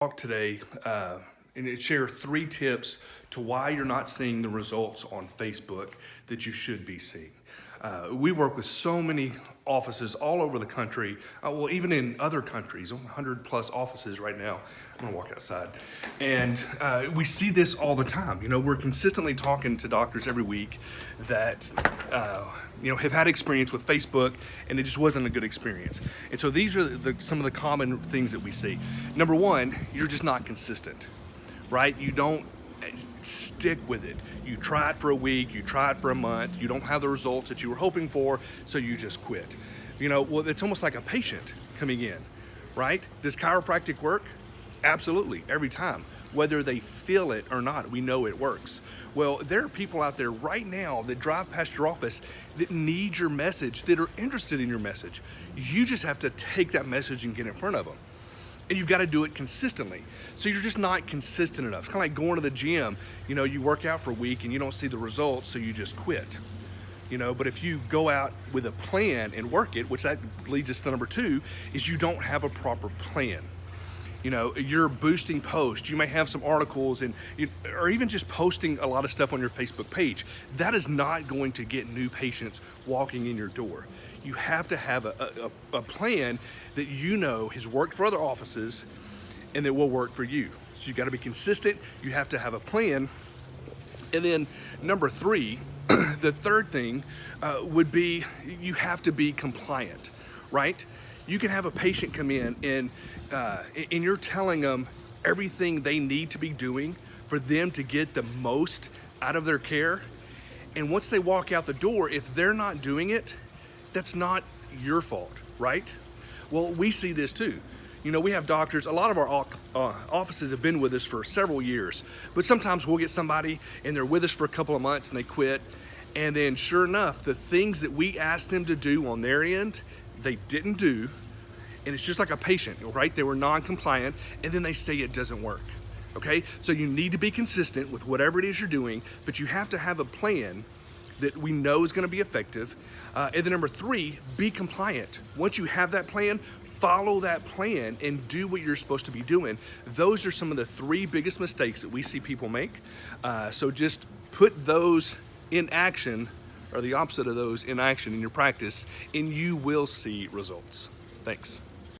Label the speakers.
Speaker 1: Talk today and share 3 tips to why you're not seeing the results on Facebook that you should be seeing. We work with so many offices all over the country, well, even in other countries, 100 plus offices right now. I'm gonna walk outside. And we see this all the time. You know, we're consistently talking to doctors every week that, have had experience with Facebook and it just wasn't a good experience. And so these are some of the common things that we see. Number one, you're just not consistent, right? You don't stick with it. You try it for a week, you try it for a month, you don't have the results that you were hoping for, so you just quit. Well, it's almost like a patient coming in, right? Does chiropractic work? Absolutely, every time. Whether they feel it or not, we know it works. Well, there are people out there right now that drive past your office that need your message, that are interested in your message. You just have to take that message and get in front of them. And you've got to do it consistently. So you're just not consistent enough. It's kind of like going to the gym. You work out for a week and you don't see the results, so you just quit. But if you go out with a plan and work it, which that leads us to number 2, is you don't have a proper plan. You're boosting posts. You may have some articles or even just posting a lot of stuff on your Facebook page. That is not going to get new patients walking in your door. You have to have a plan that has worked for other offices and that will work for you. So you got to be consistent. You have to have a plan. And then number 3, the third thing would be you have to be compliant, right? You can have a patient come in and you're telling them everything they need to be doing for them to get the most out of their care. And once they walk out the door, if they're not doing it, that's not your fault, right? Well, we see this too. We have doctors, a lot of our offices have been with us for several years, but sometimes we'll get somebody and they're with us for a couple of months and they quit. And then sure enough, the things that we asked them to do on their end, they didn't do. And it's just like a patient, right? They were non-compliant and then they say it doesn't work, okay? So you need to be consistent with whatever it is you're doing, but you have to have a plan that we know is gonna be effective. And then number 3, be compliant. Once you have that plan, follow that plan and do what you're supposed to be doing. Those are some of the 3 biggest mistakes that we see people make. So just put those in action, or the opposite of those in action in your practice, and you will see results. Thanks.